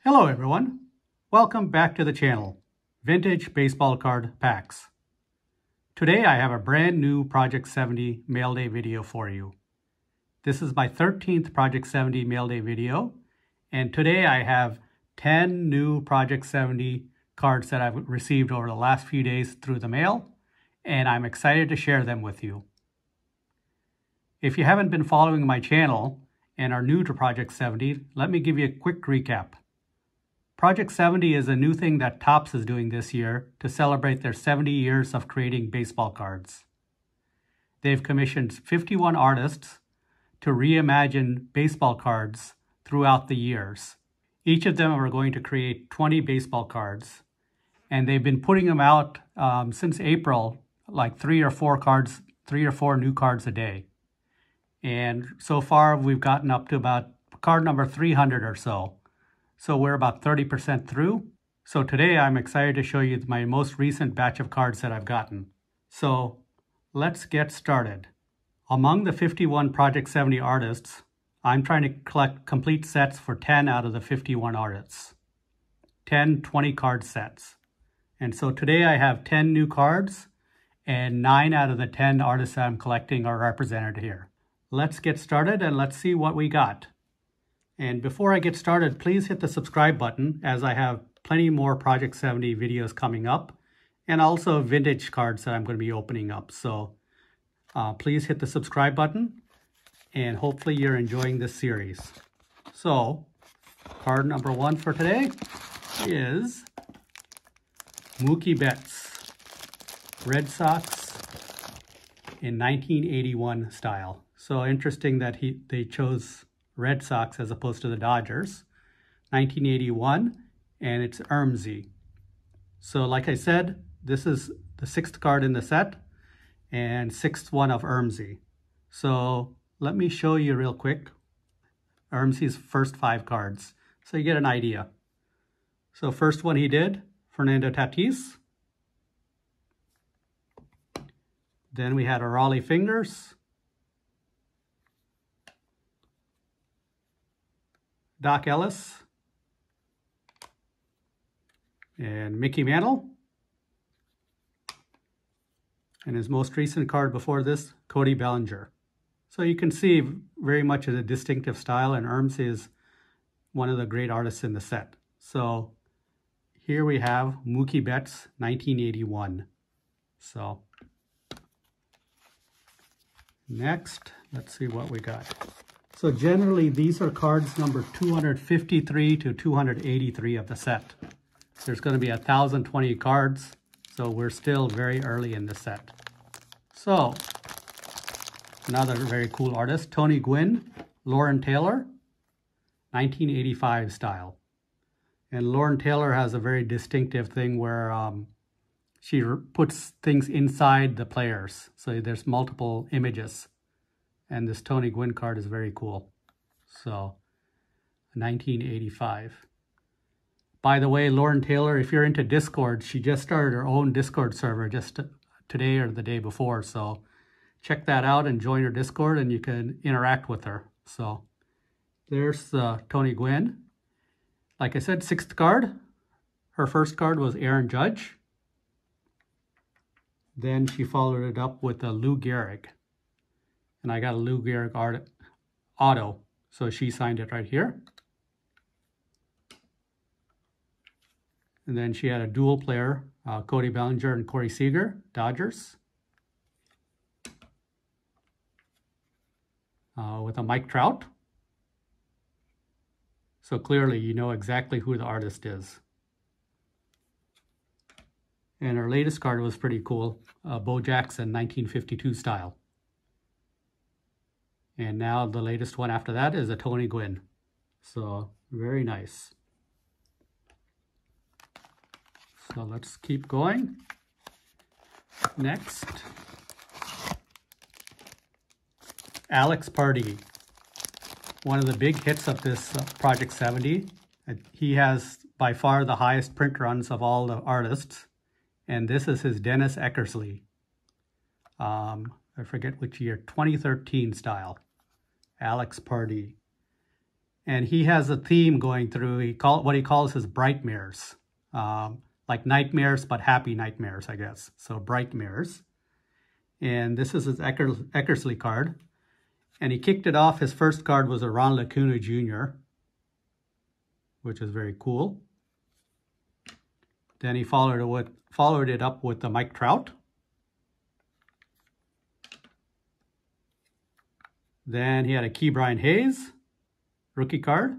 Hello everyone, welcome back to the channel, Vintage Baseball Card Packs. Today I have a brand new Project 70 Mail Day video for you. This is my 13th Project 70 Mail Day video, and today I have 10 new Project 70 cards that I've received over the last few days through the mail, and I'm excited to share them with you. If you haven't been following my channel and are new to Project 70, let me give you a quick recap. Project 70 is a new thing that Topps is doing this year to celebrate their 70 years of creating baseball cards. They've commissioned 51 artists to reimagine baseball cards throughout the years. Each of them are going to create 20 baseball cards, and they've been putting them out since April, like 3 or 4 new cards a day. And so far we've gotten up to about card number 300 or so. So we're about 30% through. So today I'm excited to show you my most recent batch of cards that I've gotten. So let's get started. Among the 51 Project 70 artists, I'm trying to collect complete sets for 10 out of the 51 artists. 10 20 card sets. And so today I have 10 new cards, and 9 out of the 10 artists that I'm collecting are represented here. Let's get started and let's see what we got. And before I get started, please hit the subscribe button, as I have plenty more Project 70 videos coming up, and also vintage cards that I'm going to be opening up. So please hit the subscribe button, and hopefully you're enjoying this series. So card number 1 for today is Mookie Betts, Red Sox in 1981 style. So interesting that they chose Red Sox as opposed to the Dodgers. 1981, and it's Ermsey. So like I said, this is the 6th card in the set and 6th one of Ermsey. So let me show you real quick Ermsey's first 5 cards so you get an idea. So first one he did, Fernando Tatis. Then we had Orale Fingers, Doc Ellis, and Mickey Mantle. And his most recent card before this, Cody Bellinger. So you can see very much of a distinctive style, and Ermsey is one of the great artists in the set. So here we have Mookie Betts, 1981. So next, let's see what we got. So generally, these are cards number 253 to 283 of the set. There's going to be 1,020 cards, so we're still very early in the set. So, another very cool artist, Tony Gwynn, Lauren Taylor, 1985 style. And Lauren Taylor has a very distinctive thing where she puts things inside the players. So there's multiple images. And this Tony Gwynn card is very cool. So, 1985. By the way, Lauren Taylor, if you're into Discord, she just started her own Discord server just today or the day before. So, check that out and join her Discord, and you can interact with her. So, there's Tony Gwynn. Like I said, 6th card. Her first card was Aaron Judge. Then she followed it up with a Lou Gehrig. And I got a Lou Gehrig auto, so she signed it right here. And then she had a dual player, Cody Bellinger and Corey Seager, Dodgers. With a Mike Trout. So clearly you know exactly who the artist is. And her latest card was pretty cool, Bo Jackson, 1952 style. And now the latest one after that is a Tony Gwynn. So very nice. So let's keep going. Next, Alex Pardee. One of the big hits of this Project 70. He has by far the highest print runs of all the artists. And this is his Dennis Eckersley. I forget which year, 2013 style. Alex Pardee. And he has a theme going through. What he calls his Brightmares, like nightmares, but happy nightmares, I guess. So Brightmares. And this is his Eckersley card. And he kicked it off. His first card was a Ron Lacuna Jr., which is very cool. Then he followed it up with the Mike Trout. Then he had a Ke'Bryan Hayes rookie card.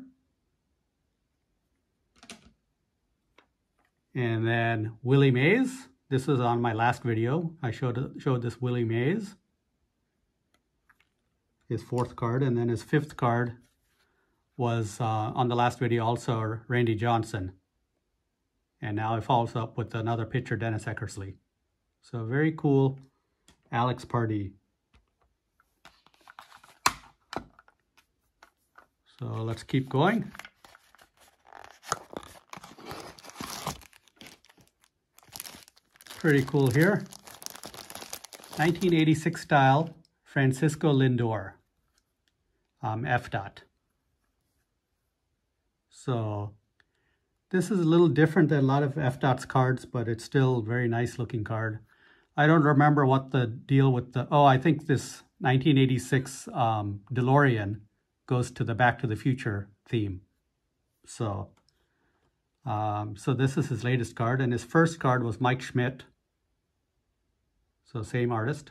And then Willie Mays. This was on my last video. I showed this Willie Mays, his fourth card. And then his fifth card was on the last video also Randy Johnson. And now it follows up with another pitcher, Dennis Eckersley. So very cool, Alex Pardee. So let's keep going. Pretty cool here. 1986 style Francisco Lindor, FDOT. So this is a little different than a lot of FDOT's cards, but it's still a very nice looking card. I don't remember what the deal with the, I think this 1986 DeLorean goes to the Back to the Future theme. So, so this is his latest card, and his first card was Mike Schmidt. So same artist.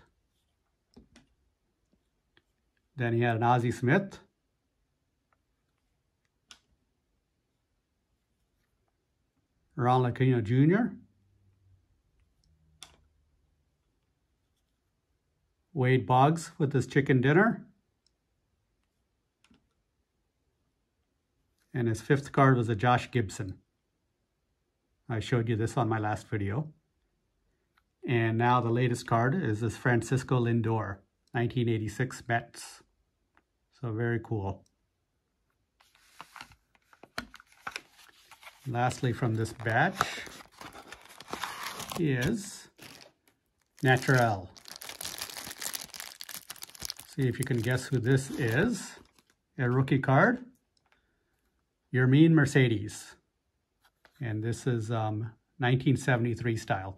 Then he had an Ozzie Smith. Ron Lacuna Jr. Wade Boggs with his chicken dinner. And his fifth card was a Josh Gibson. I showed you this on my last video. And now the latest card is this Francisco Lindor, 1986 Mets. So very cool. Lastly from this batch is Naturel. See if you can guess who this is. A rookie card. Yermin Mercedes. And this is 1973 style.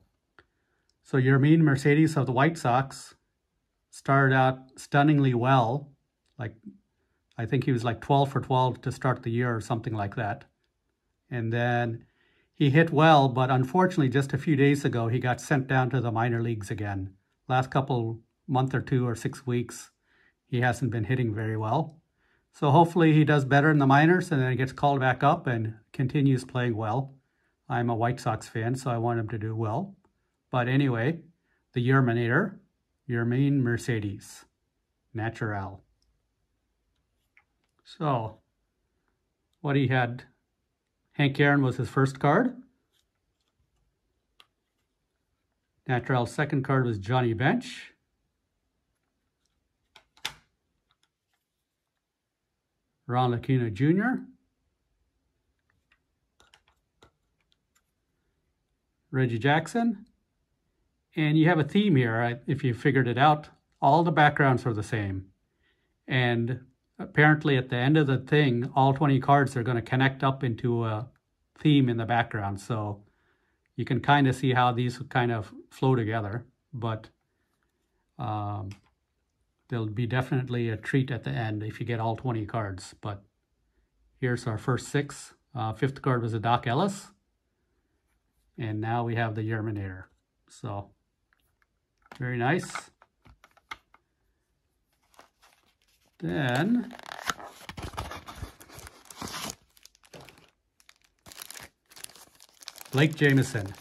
So Yermin Mercedes of the White Sox started out stunningly well. Like, I think he was like 12 for 12 to start the year or something like that. And then he hit well, but unfortunately just a few days ago, he got sent down to the minor leagues again. Last month or 2 or 6 weeks, he hasn't been hitting very well. So hopefully he does better in the minors and then he gets called back up and continues playing well. I'm a White Sox fan, so I want him to do well. But anyway, the Yerminator, Yermin Mercedes, Naturel. So, what he had, Hank Aaron was his first card. Naturel's second card was Johnny Bench. Ron Lacuna Jr. Reggie Jackson. And you have a theme here, if you figured it out. All the backgrounds are the same. And apparently at the end of the thing, all 20 cards are going to connect up into a theme in the background. So you can kind of see how these kind of flow together. But there'll be definitely a treat at the end if you get all 20 cards. But here's our first 6. Fifth card was a Doc Ellis. And now we have the Yerminator. So very nice. Then Blake Jameson,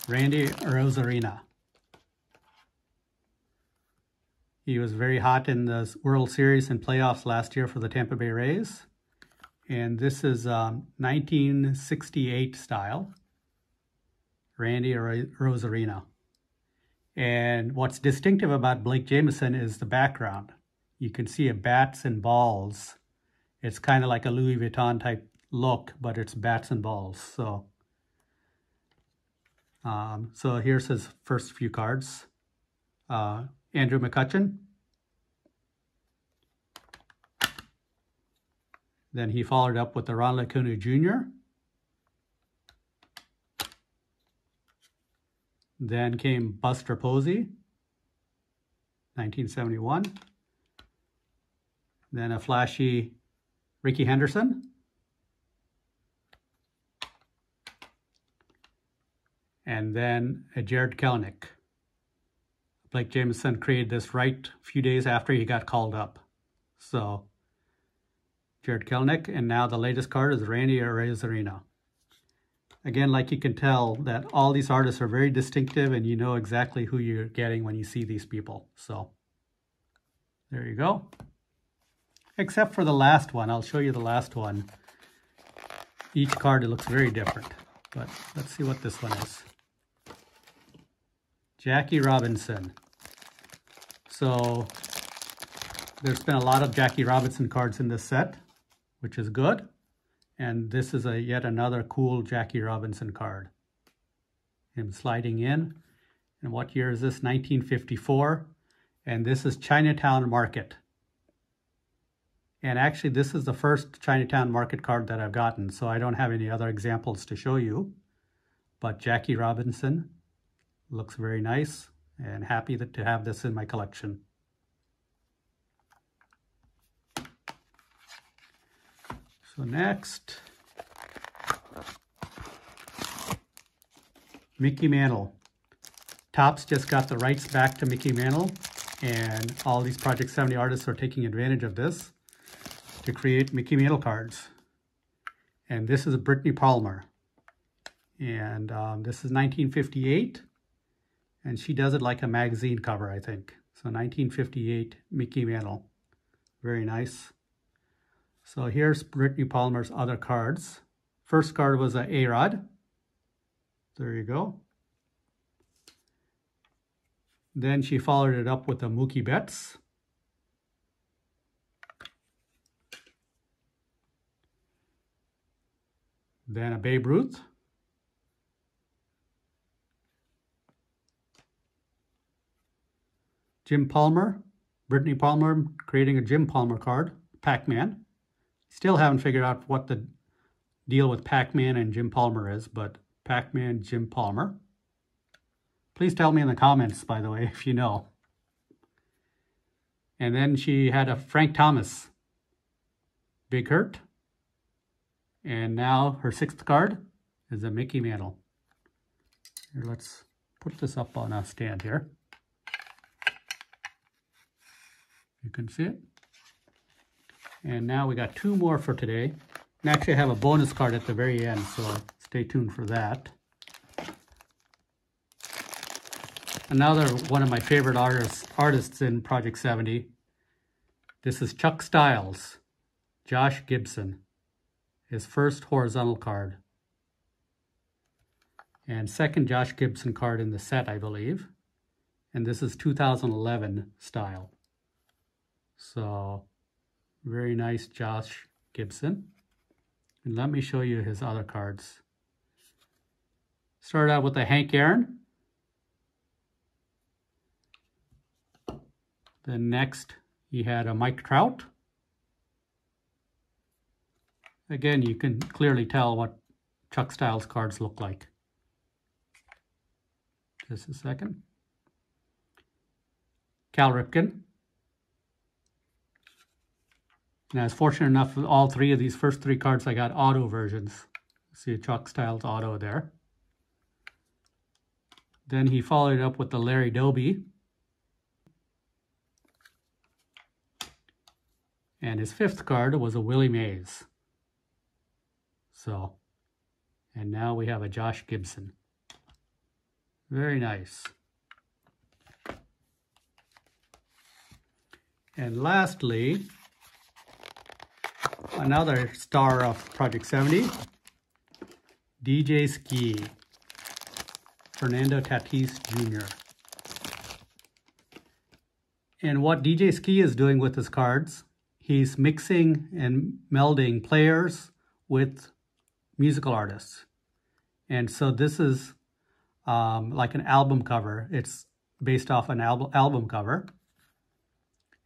Randy Arozarena. He was very hot in the World Series and playoffs last year for the Tampa Bay Rays. And this is 1968 style, Randy Arozarena. And what's distinctive about Blake Jameson is the background. You can see a bats and balls. It's kind of like a Louis Vuitton type look, but it's bats and balls. So, so here's his first few cards. Andrew McCutchen. Then he followed up with the Ronald Acuna Jr. Then came Buster Posey, 1971. Then a flashy Rickey Henderson. And then a Jarred Kelenic. Blake Jameson created this right a few days after he got called up. So, Jarred Kelenic, and now the latest card is Randy Arozarena. Again, like you can tell that all these artists are very distinctive and you know exactly who you're getting when you see these people. So, there you go. Except for the last one. I'll show you the last one. Each card, it looks very different. But let's see what this one is. Jackie Robinson. So there's been a lot of Jackie Robinson cards in this set, which is good. And this is yet another cool Jackie Robinson card. Him sliding in. And what year is this? 1954. And this is Chinatown Market. And actually, this is the first Chinatown Market card that I've gotten, so I don't have any other examples to show you. But Jackie Robinson looks very nice, and happy to have this in my collection. So next, Mickey Mantle. Topps just got the rights back to Mickey Mantle, and all these Project 70 artists are taking advantage of this to create Mickey Mantle cards. And this is Brittany Palmer. And this is 1958. And she does it like a magazine cover, I think. So 1958 Mickey Mantle. Very nice. So here's Brittany Palmer's other cards. First card was a A-Rod. There you go. Then she followed it up with a Mookie Betts. Then a Babe Ruth. Jim Palmer. Brittany Palmer creating a Jim Palmer card. Pac-Man. Still haven't figured out what the deal with Pac-Man and Jim Palmer is, but Pac-Man, Jim Palmer. Please tell me in the comments, by the way, if you know. And then she had a Frank Thomas. Big Hurt. And now her sixth card is a Mickey Mantle. Here, let's put this up on a stand here. You can see it. And now we got two more for today. And actually I have a bonus card at the very end, so stay tuned for that. Another one of my favorite artists in Project 70. This is Chuck Styles, Josh Gibson. His first horizontal card. And second Josh Gibson card in the set, I believe. And this is 2011 style. So, very nice Josh Gibson. And let me show you his other cards. Start out with a Hank Aaron. Then next, he had a Mike Trout. Again, you can clearly tell what Chuck Styles cards look like. Just a second. Cal Ripken. And I was fortunate enough with all three of these first three cards, I got auto versions. See a Chuck Styles auto there. Then he followed it up with the Larry Doby. And his fifth card was a Willie Mays. So, and now we have a Josh Gibson. Very nice. And lastly, another star of Project 70, DJ Ski, Fernando Tatis Jr. And what DJ Ski is doing with his cards, he's mixing and melding players with musical artists. And so this is like an album cover. It's based off an album cover.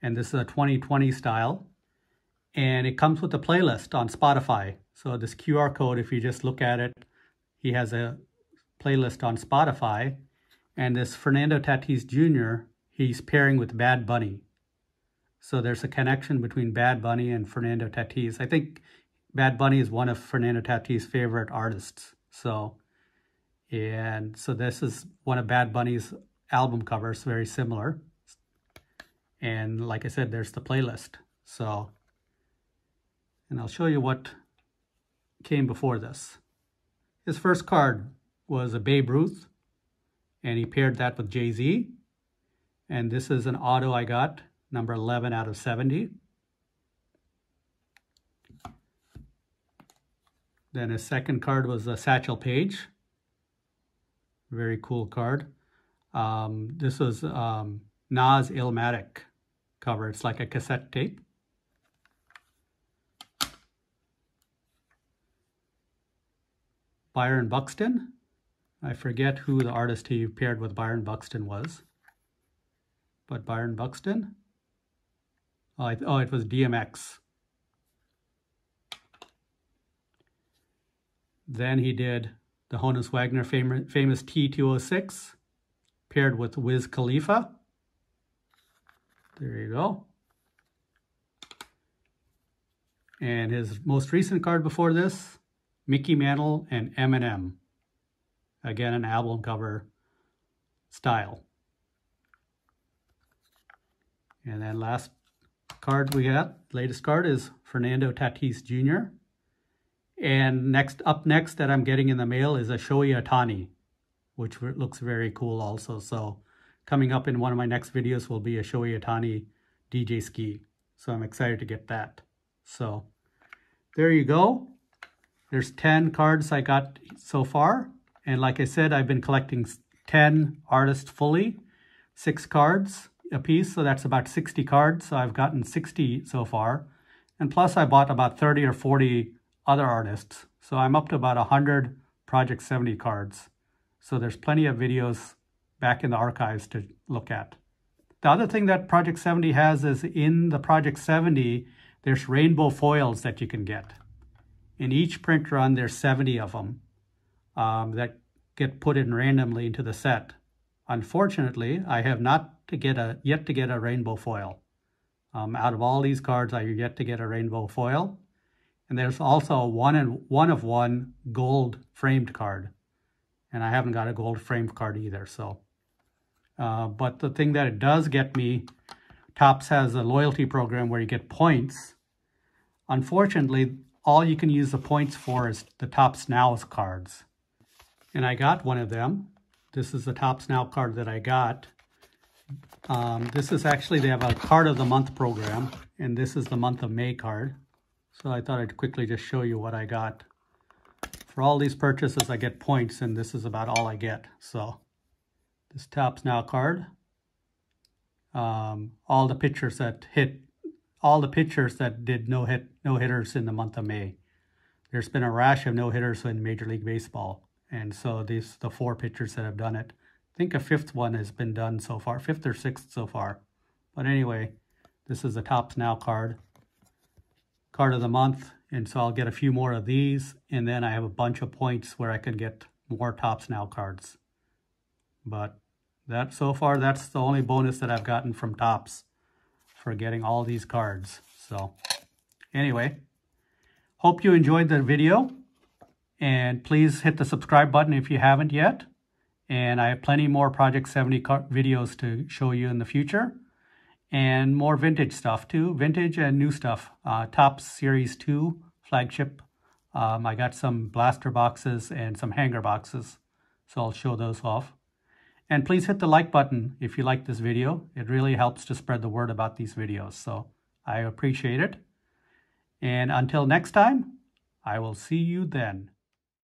And this is a 2020 style. And it comes with a playlist on Spotify. So this QR code, if you just look at it, he has a playlist on Spotify. And this Fernando Tatis Jr., he's pairing with Bad Bunny. So there's a connection between Bad Bunny and Fernando Tatis. I think Bad Bunny is one of Fernando Tatis' favorite artists. So this is one of Bad Bunny's album covers, very similar. And like I said, there's the playlist. So, and I'll show you what came before this. His first card was a Babe Ruth, and he paired that with Jay-Z. And this is an auto I got, number 11 out of 70. Then his second card was a Satchel Paige. Very cool card. This was Nas Illmatic cover. It's like a cassette tape. Byron Buxton. I forget who the artist he paired with Byron Buxton was. But Byron Buxton. Oh, it was DMX. Then he did the Honus Wagner famous T206 paired with Wiz Khalifa. There you go. And his most recent card before this, Mickey Mantle and Eminem. Again, an album cover style. And then last card we got, latest card is Fernando Tatis Jr. And up next that I'm getting in the mail is a Shohei Ohtani, which looks very cool also. So coming up in one of my next videos will be a Shohei Ohtani DJ ski. So I'm excited to get that. So there you go. There's 10 cards I got so far. And like I said, I've been collecting 10 artists fully, 6 cards a piece. So that's about 60 cards. So I've gotten 60 so far. And plus I bought about 30 or 40 other artists. So I'm up to about 100 Project 70 cards. So there's plenty of videos back in the archives to look at. The other thing that Project 70 has is in the Project 70, there's rainbow foils that you can get. In each print run, there's 70 of them that get put in randomly into the set. Unfortunately, I have yet to get a rainbow foil. Out of all these cards, I have yet to get a rainbow foil. And there's also a one of one gold framed card. And I haven't got a gold framed card either. So, but the thing that it does get me, Topps has a loyalty program where you get points. Unfortunately, all you can use the points for is the Topps Now cards. And I got one of them. This is the Topps Now card that I got. This is actually, they have a card of the month program. And this is the month of May card. So I thought I'd quickly just show you what I got. For all these purchases, I get points, and this is about all I get. So this Topps Now card. All the pitchers that did no hitters in the month of May. There's been a rash of no hitters in Major League Baseball, and so these the 4 pitchers that have done it. I think a 5th one has been done so far, 5th or 6th so far. But anyway, this is the Topps Now card of the month, and so I'll get a few more of these, and then I have a bunch of points where I can get more Topps Now cards. But that so far, that's the only bonus that I've gotten from Topps for getting all these cards. So anyway, hope you enjoyed the video, and please hit the subscribe button if you haven't yet. And I have plenty more Project 70 videos to show you in the future. And more vintage stuff too, vintage and new stuff. Topps Series 2 flagship. I got some blaster boxes and some hanger boxes, so I'll show those off. And please hit the like button if you like this video. It really helps to spread the word about these videos, so I appreciate it. And until next time, I will see you then.